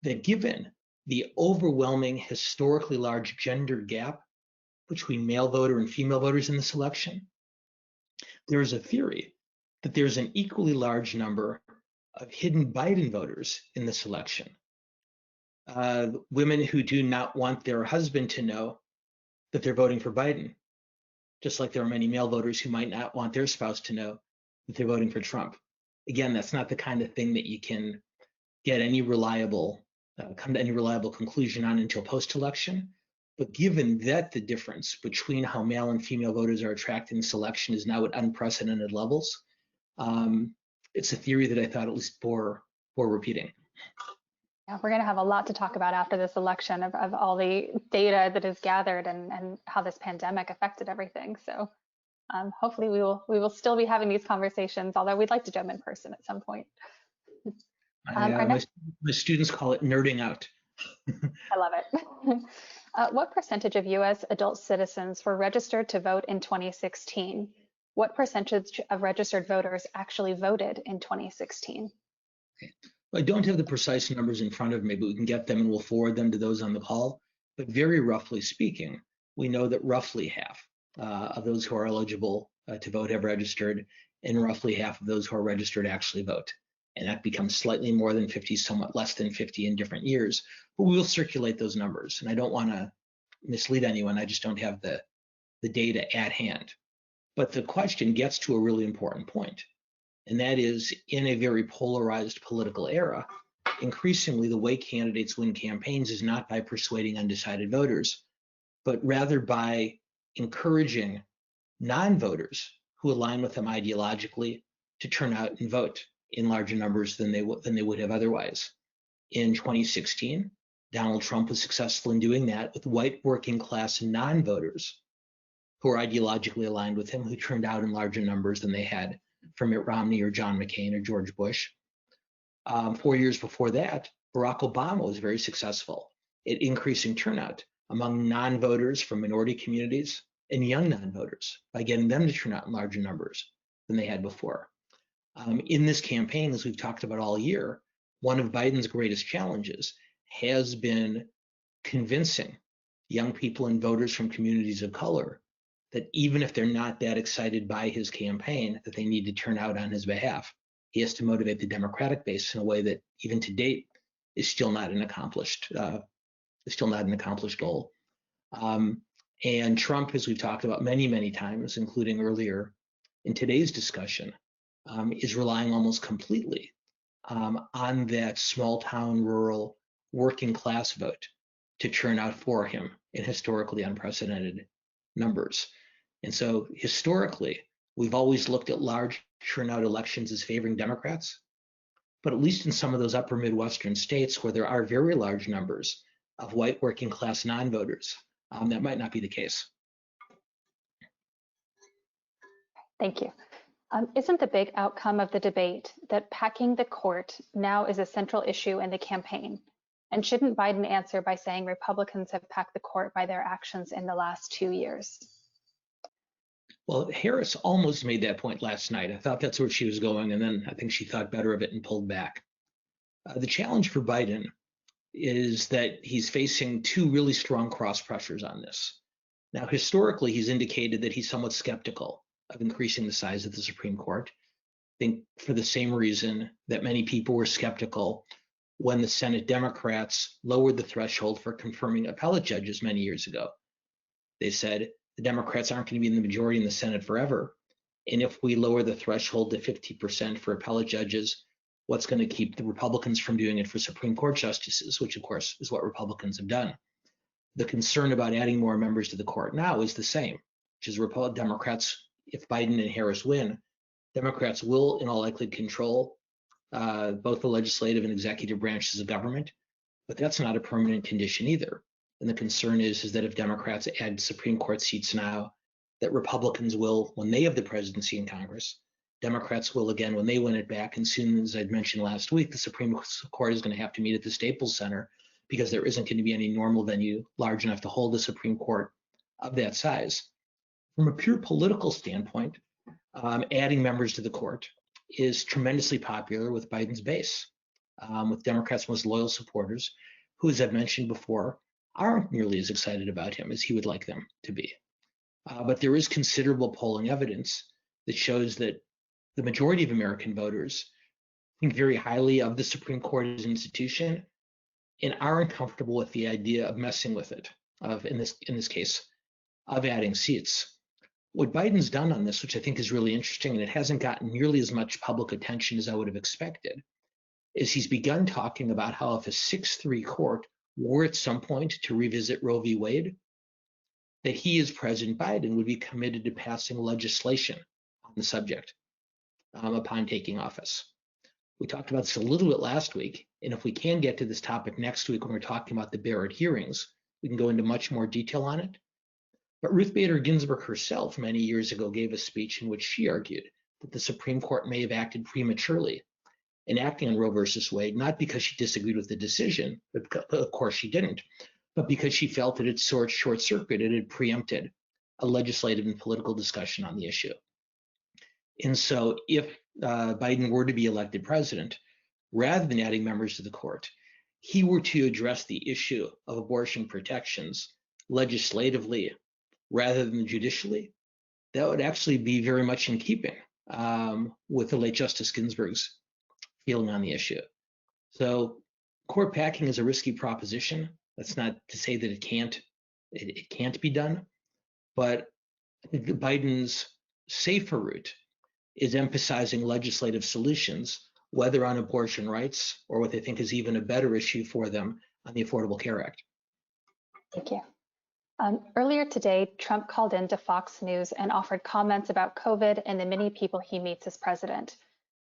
that given the overwhelming historically large gender gap between male voter and female voters in this election, there is a theory that there's an equally large number of hidden Biden voters in this election. Women who do not want their husband to know that they're voting for Biden, just like there are many male voters who might not want their spouse to know that they're voting for Trump. Again, that's not the kind of thing that you can get any reliable, come to any reliable conclusion on until post-election. But given that the difference between how male and female voters are attracted in this election is now at unprecedented levels, it's a theory that I thought at least bore repeating. Yeah, we're going to have a lot to talk about after this election of all the data that is gathered and how this pandemic affected everything. So hopefully we will still be having these conversations, although we'd like to do them in person at some point. My students call it nerding out. I love it. What percentage of U.S. adult citizens were registered to vote in 2016? What percentage of registered voters actually voted in 2016? Okay. I don't have the precise numbers in front of me, but we can get them and we'll forward them to those on the call. But very roughly speaking, we know that roughly half of those who are eligible to vote have registered, and roughly half of those who are registered actually vote. And that becomes slightly more than 50, somewhat less than 50 in different years. But we will circulate those numbers. And I don't want to mislead anyone. I just don't have the data at hand. But the question gets to a really important point. And that is, in a very polarized political era, increasingly the way candidates win campaigns is not by persuading undecided voters, but rather by encouraging non-voters who align with them ideologically to turn out and vote in larger numbers than they would have otherwise. In 2016, Donald Trump was successful in doing that with white working class non-voters who are ideologically aligned with him, who turned out in larger numbers than they had from Mitt Romney or John McCain or George Bush. 4 years before that, Barack Obama was very successful at increasing turnout among non-voters from minority communities and young non-voters by getting them to turn out in larger numbers than they had before. In this campaign, as we've talked about all year, one of Biden's greatest challenges has been convincing young people and voters from communities of color that even if they're not that excited by his campaign, that they need to turn out on his behalf. He has to motivate the Democratic base in a way that, even to date, is still not an accomplished goal. And Trump, as we've talked about many, many times, including earlier in today's discussion, is relying almost completely on that small town, rural, working class vote to turn out for him in historically unprecedented numbers. And so historically, we've always looked at large turnout elections as favoring Democrats, but at least in some of those upper Midwestern states where there are very large numbers of white working class non-voters, that might not be the case. Thank you. Isn't the big outcome of the debate that packing the court now is a central issue in the campaign? And shouldn't Biden answer by saying Republicans have packed the court by their actions in the last 2 years? Well, Harris almost made that point last night. I thought that's where she was going, and then I think she thought better of it and pulled back. The challenge for Biden is that he's facing two really strong cross pressures on this. Now, historically, he's indicated that he's somewhat skeptical of increasing the size of the Supreme Court. I think for the same reason that many people were skeptical when the Senate Democrats lowered the threshold for confirming appellate judges many years ago. They said the Democrats aren't going to be in the majority in the Senate forever. And if we lower the threshold to 50% for appellate judges, what's going to keep the Republicans from doing it for Supreme Court justices, which of course is what Republicans have done. The concern about adding more members to the court now is the same, which is Democrats, if Biden and Harris win, Democrats will in all likelihood control both the legislative and executive branches of government, but that's not a permanent condition either. And the concern is that if Democrats add Supreme Court seats now, that Republicans will, when they have the presidency in Congress, Democrats will again when they win it back. And soon, as I'd mentioned last week, the Supreme Court is going to have to meet at the Staples Center because there isn't going to be any normal venue large enough to hold the Supreme Court of that size. From a pure political standpoint, adding members to the court is tremendously popular with Biden's base, with Democrats' most loyal supporters, who, as I've mentioned before, aren't nearly as excited about him as he would like them to be. But there is considerable polling evidence that shows that the majority of American voters think very highly of the Supreme Court as an institution and aren't comfortable with the idea of messing with it, in this case, of adding seats. What Biden's done on this, which I think is really interesting, and it hasn't gotten nearly as much public attention as I would have expected, is he's begun talking about how if a 6-3 court were at some point to revisit Roe v. Wade, that he, as President Biden, would be committed to passing legislation on the subject upon taking office. We talked about this a little bit last week, and if we can get to this topic next week when we're talking about the Barrett hearings, we can go into much more detail on it. But Ruth Bader Ginsburg herself many years ago gave a speech in which she argued that the Supreme Court may have acted prematurely in acting on Roe versus Wade, not because she disagreed with the decision, but of course she didn't, but because she felt that it short-circuited, it had preempted a legislative and political discussion on the issue. And so if Biden were to be elected president, rather than adding members to the court, he were to address the issue of abortion protections legislatively rather than judicially, that would actually be very much in keeping with the late Justice Ginsburg's feeling on the issue. So court packing is a risky proposition. That's not to say that it can't be done, but I think Biden's safer route is emphasizing legislative solutions, whether on abortion rights or what they think is even a better issue for them on the Affordable Care Act. Thank you. Earlier today, Trump called into Fox News and offered comments about COVID and the many people he meets as president.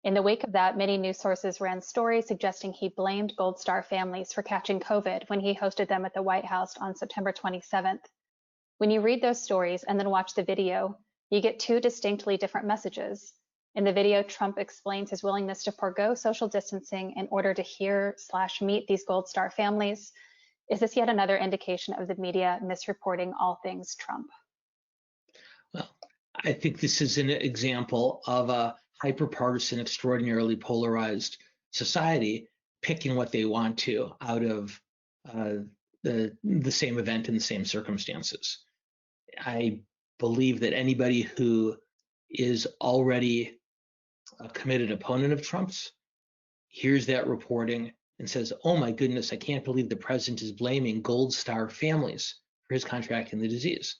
In the wake of that, many news sources ran stories suggesting he blamed Gold Star families for catching COVID when he hosted them at the White House on September 27th. When you read those stories and then watch the video, you get two distinctly different messages. In the video, Trump explains his willingness to forego social distancing in order to hear/meet these Gold Star families. Is this yet another indication of the media misreporting all things Trump? Well, I think this is an example of a hyper-partisan, extraordinarily polarized society picking what they want to out of the same event in the same circumstances. I believe that anybody who is already a committed opponent of Trump's hears that reporting and says, oh my goodness, I can't believe the president is blaming Gold Star families for his contracting the disease.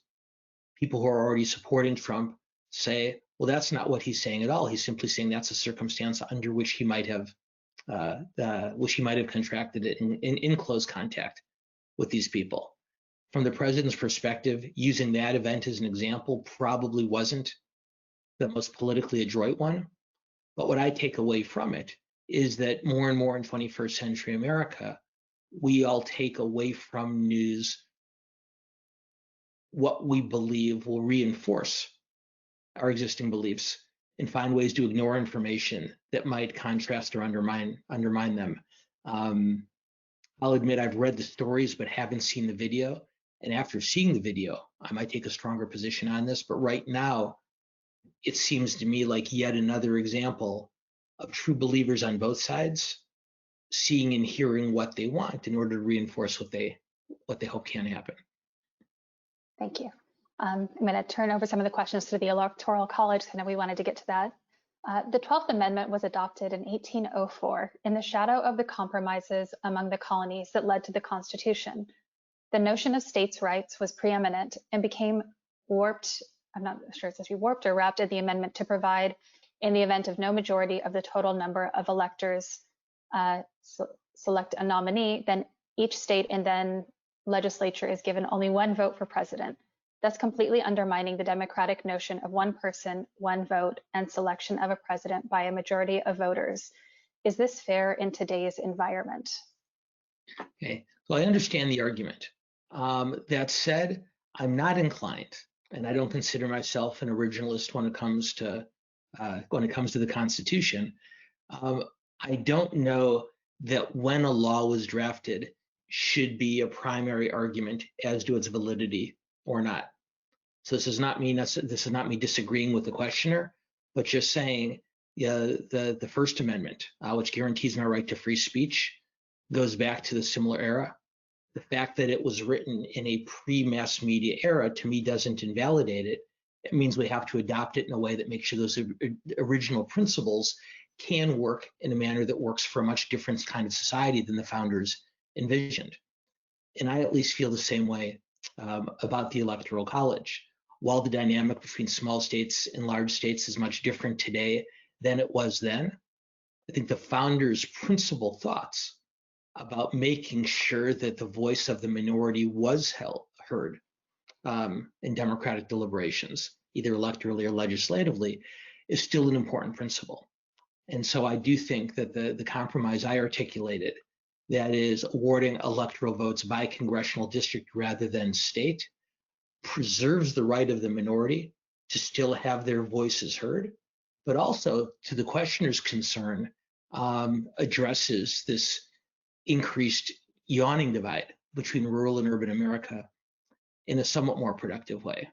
People who are already supporting Trump say, well, that's not what he's saying at all. He's simply saying that's a circumstance under which he might have contracted it in close contact with these people. From the president's perspective, using that event as an example probably wasn't the most politically adroit one. But what I take away from it is that more and more in 21st century America, we all take away from news what we believe will reinforce our existing beliefs and find ways to ignore information that might contrast or undermine them. I'll admit I've read the stories but haven't seen the video. And after seeing the video, I might take a stronger position on this. But right now, it seems to me like yet another example of true believers on both sides seeing and hearing what they want in order to reinforce what they hope can happen. Thank you. I'm going to turn over some of the questions to the Electoral College. I know we wanted to get to that. The 12th Amendment was adopted in 1804 in the shadow of the compromises among the colonies that led to the Constitution. The notion of states' rights was preeminent and became warped, I'm not sure it's supposed to be warped or wrapped in the amendment to provide, in the event of no majority of the total number of electors select a nominee, then each state and then legislature is given only one vote for president, thus completely undermining the democratic notion of one person, one vote, and selection of a president by a majority of voters. Is this fair in today's environment? Okay, so I understand the argument. That said, I'm not inclined, and I don't consider myself an originalist when it comes to the Constitution. I don't know that when a law was drafted should be a primary argument as to its validity or not. So this is not me disagreeing with the questioner, but just saying the First Amendment, which guarantees my right to free speech, goes back to the similar era. The fact that it was written in a pre-mass media era, to me, doesn't invalidate it. It means we have to adopt it in a way that makes sure those original principles can work in a manner that works for a much different kind of society than the founders envisioned. And I at least feel the same way about the Electoral College. While the dynamic between small states and large states is much different today than it was then, I think the founders' principal thoughts about making sure that the voice of the minority was heard in democratic deliberations, either electorally or legislatively, is still an important principle. And so I do think that the compromise I articulated, that is awarding electoral votes by congressional district rather than state, preserves the right of the minority to still have their voices heard, but also, to the questioner's concern, addresses this increased yawning divide between rural and urban America in a somewhat more productive way.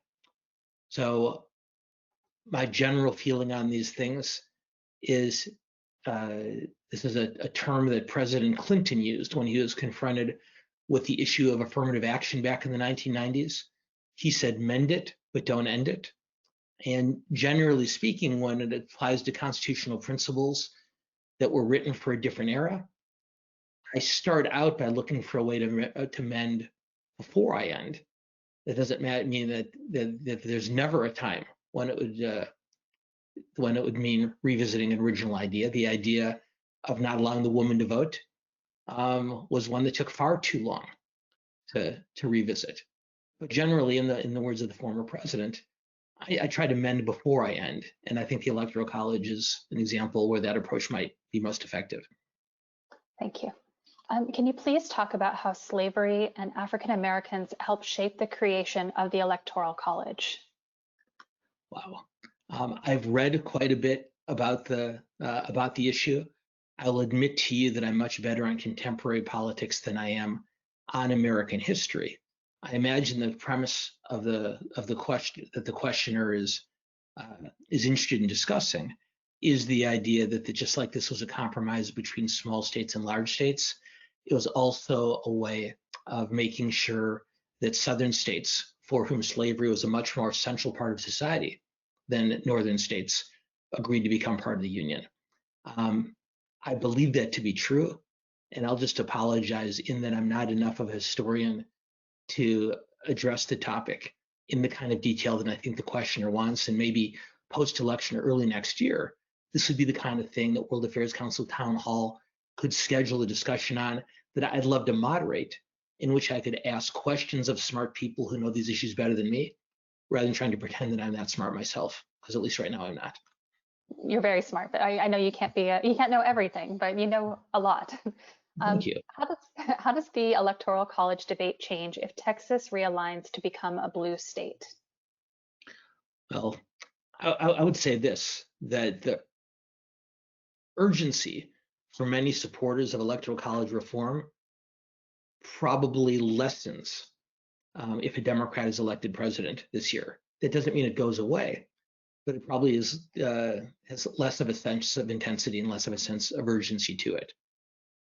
So my general feeling on these things is this is a term that President Clinton used when he was confronted with the issue of affirmative action back in the 1990s. He said, mend it, but don't end it. And generally speaking, when it applies to constitutional principles that were written for a different era, I start out by looking for a way to mend before I end. That doesn't mean that there's never a time when it would mean revisiting an original idea. The idea of not allowing the woman to vote was one that took far too long to revisit. But generally, in the words of the former president, I try to mend before I end, and I think the Electoral College is an example where that approach might be most effective. Thank you. Can you please talk about how slavery and African Americans helped shape the creation of the Electoral College? Wow. I've read quite a bit about the issue. I'll admit to you that I'm much better on contemporary politics than I am on American history. I imagine the premise of the question that the questioner is interested in discussing is the idea that just like this was a compromise between small states and large states, it was also a way of making sure that southern states, for whom slavery was a much more essential part of society than northern states, agreed to become part of the Union. I believe that to be true, and I'll just apologize in that I'm not enough of a historian to address the topic in the kind of detail that I think the questioner wants, and maybe post-election or early next year, this would be the kind of thing that World Affairs Council Town Hall could schedule a discussion on that I'd love to moderate, in which I could ask questions of smart people who know these issues better than me, rather than trying to pretend that I'm that smart myself, because at least right now I'm not. You're very smart, but I know you can't know everything, but you know a lot. Thank you. How does the Electoral College debate change if Texas realigns to become a blue state? Well, I would say this, that the urgency for many supporters of Electoral College reform probably lessens if a Democrat is elected president this year. That doesn't mean it goes away, but it probably has less of a sense of intensity and less of a sense of urgency to it.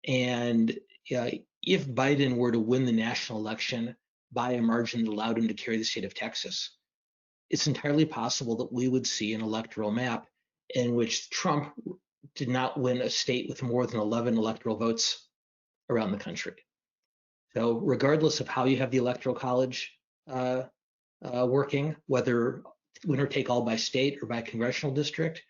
And if Biden were to win the national election by a margin that allowed him to carry the state of Texas, it's entirely possible that we would see an electoral map in which Trump did not win a state with more than 11 electoral votes around the country. So regardless of how you have the Electoral College working, whether winner take all by state or by congressional district,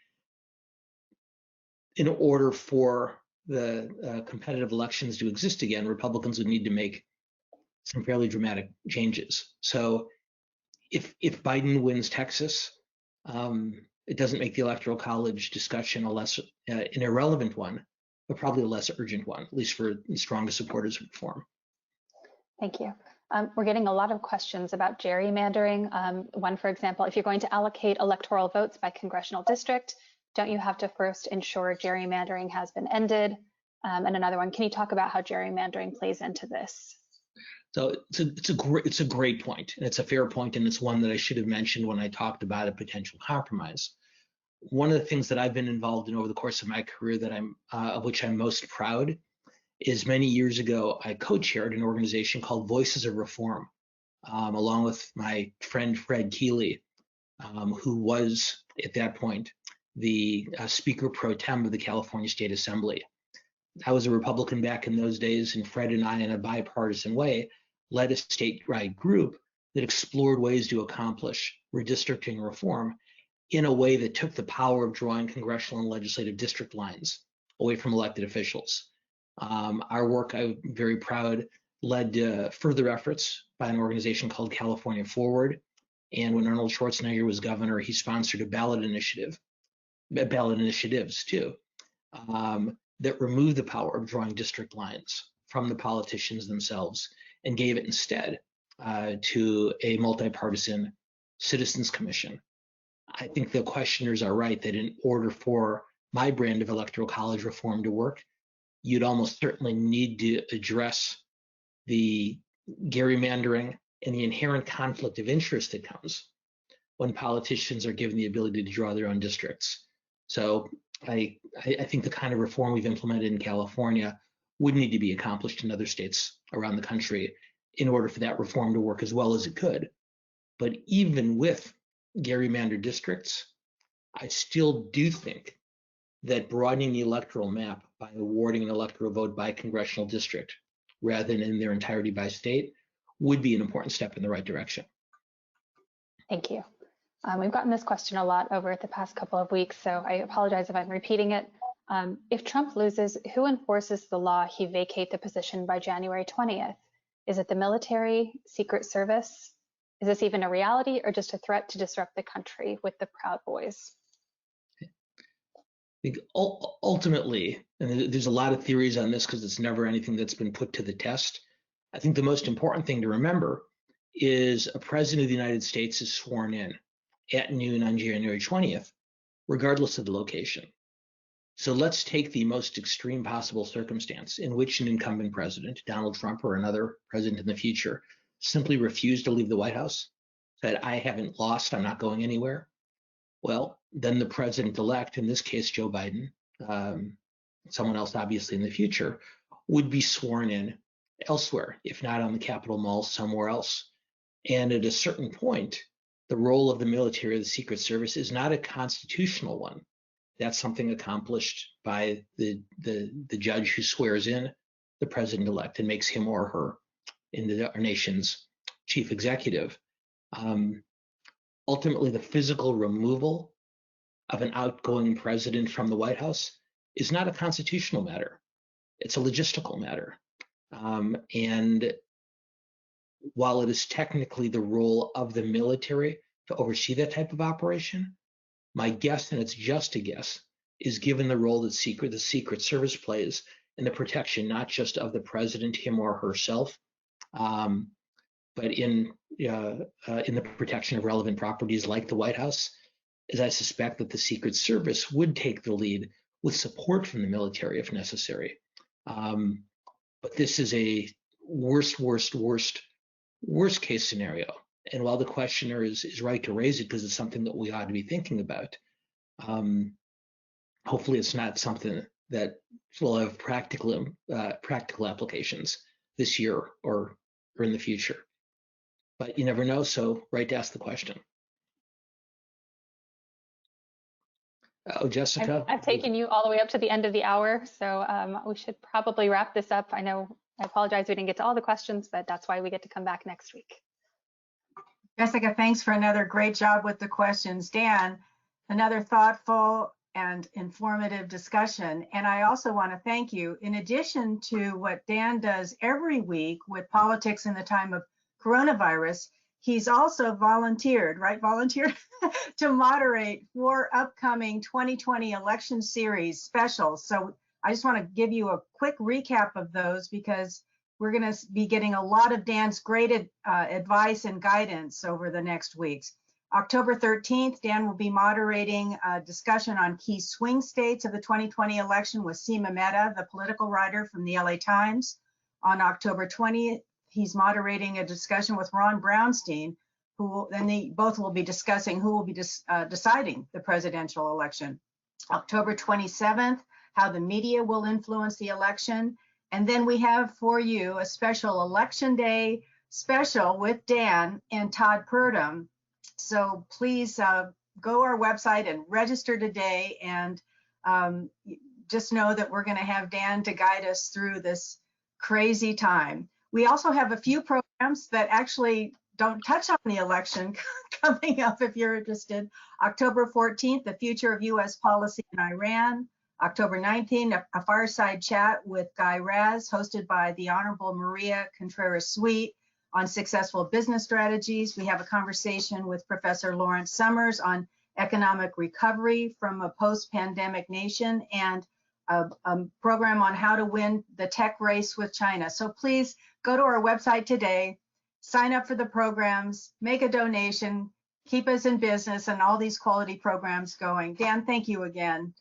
in order for the competitive elections to exist again, Republicans would need to make some fairly dramatic changes. So if Biden wins Texas, it doesn't make the Electoral College discussion an irrelevant one, but probably a less urgent one, at least for the strongest supporters of reform. Thank you. We're getting a lot of questions about gerrymandering. One, for example, if you're going to allocate electoral votes by congressional district, don't you have to first ensure gerrymandering has been ended? And another one, can you talk about how gerrymandering plays into this? So it's a great point, and it's a fair point, and it's one that I should have mentioned when I talked about a potential compromise. One of the things that I've been involved in over the course of my career that of which I'm most proud is many years ago I co-chaired an organization called Voices of Reform, along with my friend Fred Keeley, who was at that point the Speaker pro tem of the California State Assembly. I was a Republican back in those days, and Fred and I, in a bipartisan way, led a statewide group that explored ways to accomplish redistricting reform in a way that took the power of drawing congressional and legislative district lines away from elected officials. Our work, I'm very proud, led to further efforts by an organization called California Forward. And when Arnold Schwarzenegger was governor, he sponsored a ballot initiatives too, that removed the power of drawing district lines from the politicians themselves and gave it instead to a multi-partisan citizens commission. I think the questioners are right that in order for my brand of electoral college reform to work, you'd almost certainly need to address the gerrymandering and the inherent conflict of interest that comes when politicians are given the ability to draw their own districts. So I think the kind of reform we've implemented in California would need to be accomplished in other states around the country in order for that reform to work as well as it could. But even with gerrymandered districts, I still do think that broadening the electoral map by awarding an electoral vote by congressional district rather than in their entirety by state would be an important step in the right direction. Thank you. We've gotten this question a lot over the past couple of weeks, so I apologize if I'm repeating it. If Trump loses, who enforces the law he vacate the position by January 20th? Is it the military, Secret Service? Is this even a reality or just a threat to disrupt the country with the Proud Boys? I think ultimately, and there's a lot of theories on this because it's never anything that's been put to the test. I think the most important thing to remember is a president of the United States is sworn in at noon on January 20th, regardless of the location. So let's take the most extreme possible circumstance in which an incumbent president, Donald Trump or another president in the future, simply refused to leave the White House, said, I haven't lost, I'm not going anywhere. Well, then the president-elect, in this case, Joe Biden, someone else obviously in the future, would be sworn in elsewhere, if not on the Capitol Mall, somewhere else. And at a certain point, the role of the military or the Secret Service is not a constitutional one. That's something accomplished by the judge who swears in the president-elect and makes him or her into our nation's chief executive. Ultimately, the physical removal of an outgoing president from the White House is not a constitutional matter. It's a logistical matter. And while it is technically the role of the military to oversee that type of operation, my guess, and it's just a guess, is given the role that the Secret Service plays in the protection not just of the president, him or herself, but in the protection of relevant properties like the White House, is I suspect that the Secret Service would take the lead with support from the military if necessary. But this is a worst case scenario. And while the questioner is right to raise it because it's something that we ought to be thinking about, hopefully it's not something that will have practical applications this year or in the future. But you never know, so right to ask the question. Oh, Jessica. I've taken you all the way up to the end of the hour, so we should probably wrap this up. I apologize we didn't get to all the questions, but that's why we get to come back next week. Jessica, thanks for another great job with the questions. Dan, another thoughtful and informative discussion. And I also want to thank you, in addition to what Dan does every week with politics in the time of coronavirus, he's also volunteered to moderate 4 upcoming 2020 election series specials. So I just want to give you a quick recap of those because we're going to be getting a lot of Dan's great advice and guidance over the next weeks. October 13th, Dan will be moderating a discussion on key swing states of the 2020 election with Seema Mehta, the political writer from the LA Times. On October 20th, he's moderating a discussion with Ron Brownstein, both will be discussing who will be deciding the presidential election. October 27th, how the media will influence the election. And then we have for you a special Election Day special with Dan and Todd Purdom. So please go to our website and register today, and just know that we're going to have Dan to guide us through this crazy time. We also have a few programs that actually don't touch on the election coming up if you're interested. October 14th, the future of U.S. policy in Iran. October 19th, a fireside chat with Guy Raz, hosted by the Honorable Maria Contreras-Sweet on successful business strategies. We have a conversation with Professor Lawrence Summers on economic recovery from a post-pandemic nation, and a program on how to win the tech race with China. So please go to our website today, sign up for the programs, make a donation, keep us in business, and all these quality programs going. Dan, thank you again.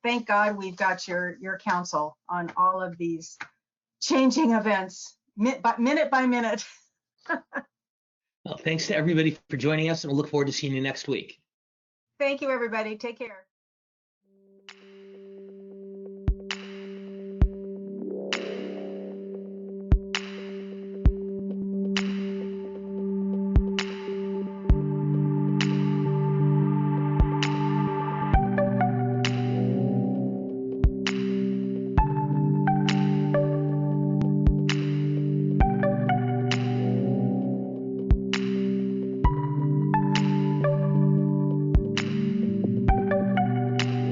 Thank God we've got your counsel on all of these changing events, minute by minute. Well, thanks to everybody for joining us, and we'll look forward to seeing you next week. Thank you, everybody. Take care.